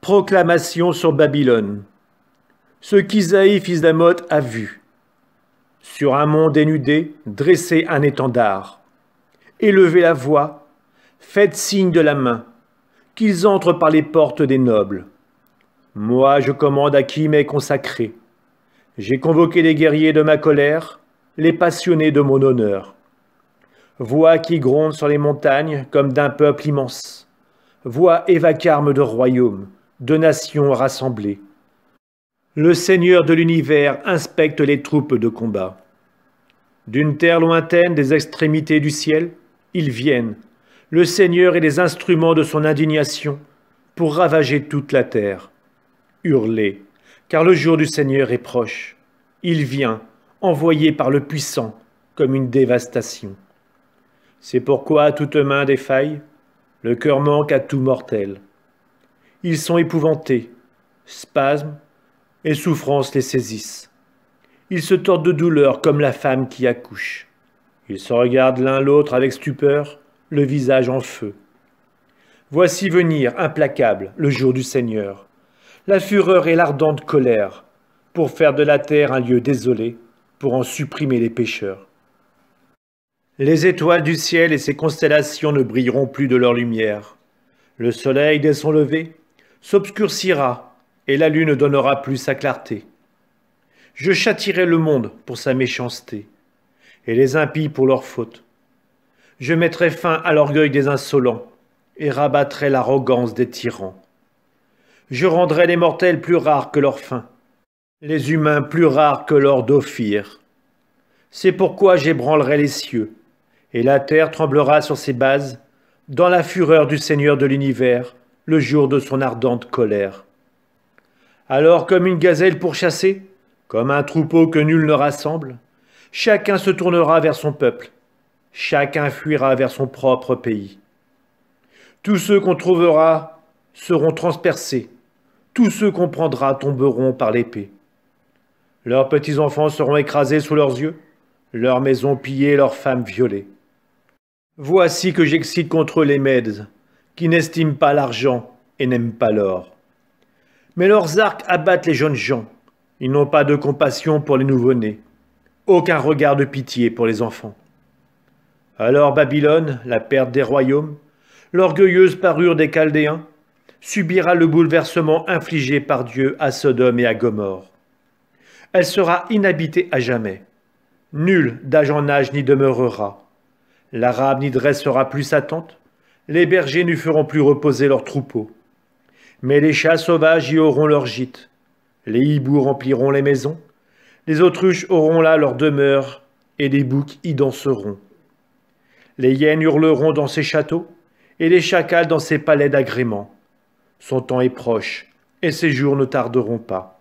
Proclamation sur Babylone. Ce qu'Isaïe, fils d'Amoth, a vu. Sur un mont dénudé, dressez un étendard. Élevez la voix, faites signe de la main, qu'ils entrent par les portes des nobles. Moi, je commande à qui m'est consacré. J'ai convoqué les guerriers de ma colère, les passionnés de mon honneur. Voix qui gronde sur les montagnes comme d'un peuple immense. Voix et vacarme de royaumes, de nations rassemblées. Le Seigneur de l'univers inspecte les troupes de combat. D'une terre lointaine des extrémités du ciel, ils viennent, le Seigneur et les instruments de son indignation, pour ravager toute la terre. Hurlez, car le jour du Seigneur est proche. Il vient, envoyé par le puissant, comme une dévastation. C'est pourquoi toute main défaille, le cœur manque à tout mortel. Ils sont épouvantés, spasmes et souffrances les saisissent. Ils se tordent de douleur comme la femme qui accouche. Ils se regardent l'un l'autre avec stupeur, le visage en feu. Voici venir, implacable, le jour du Seigneur, la fureur et l'ardente colère, pour faire de la terre un lieu désolé, pour en supprimer les pécheurs. Les étoiles du ciel et ses constellations ne brilleront plus de leur lumière. Le soleil, dès son lever, s'obscurcira, et la lune ne donnera plus sa clarté. Je châtierai le monde pour sa méchanceté, et les impies pour leurs fautes. Je mettrai fin à l'orgueil des insolents, et rabattrai l'arrogance des tyrans. Je rendrai les mortels plus rares que leur faim, les humains plus rares que l'or d'Ophir. C'est pourquoi j'ébranlerai les cieux, et la terre tremblera sur ses bases, dans la fureur du Seigneur de l'univers, le jour de son ardente colère. Alors, comme une gazelle pourchassée, comme un troupeau que nul ne rassemble, chacun se tournera vers son peuple, chacun fuira vers son propre pays. Tous ceux qu'on trouvera seront transpercés, tous ceux qu'on prendra tomberont par l'épée. Leurs petits-enfants seront écrasés sous leurs yeux, leurs maisons pillées, leurs femmes violées. Voici que j'excite contre les Mèdes, qui n'estiment pas l'argent et n'aiment pas l'or. Mais leurs arcs abattent les jeunes gens, ils n'ont pas de compassion pour les nouveau-nés, aucun regard de pitié pour les enfants. Alors Babylone, la perte des royaumes, l'orgueilleuse parure des Chaldéens, subira le bouleversement infligé par Dieu à Sodome et à Gomorrhe. Elle sera inhabitée à jamais. Nul d'âge en âge n'y demeurera. L'Arabe n'y dressera plus sa tente, les bergers n'y feront plus reposer leurs troupeaux. Mais les chats sauvages y auront leur gîte, les hiboux rempliront les maisons, les autruches auront là leur demeure, et les boucs y danseront. Les hyènes hurleront dans ses châteaux, et les chacals dans ses palais d'agrément. Son temps est proche, et ses jours ne tarderont pas.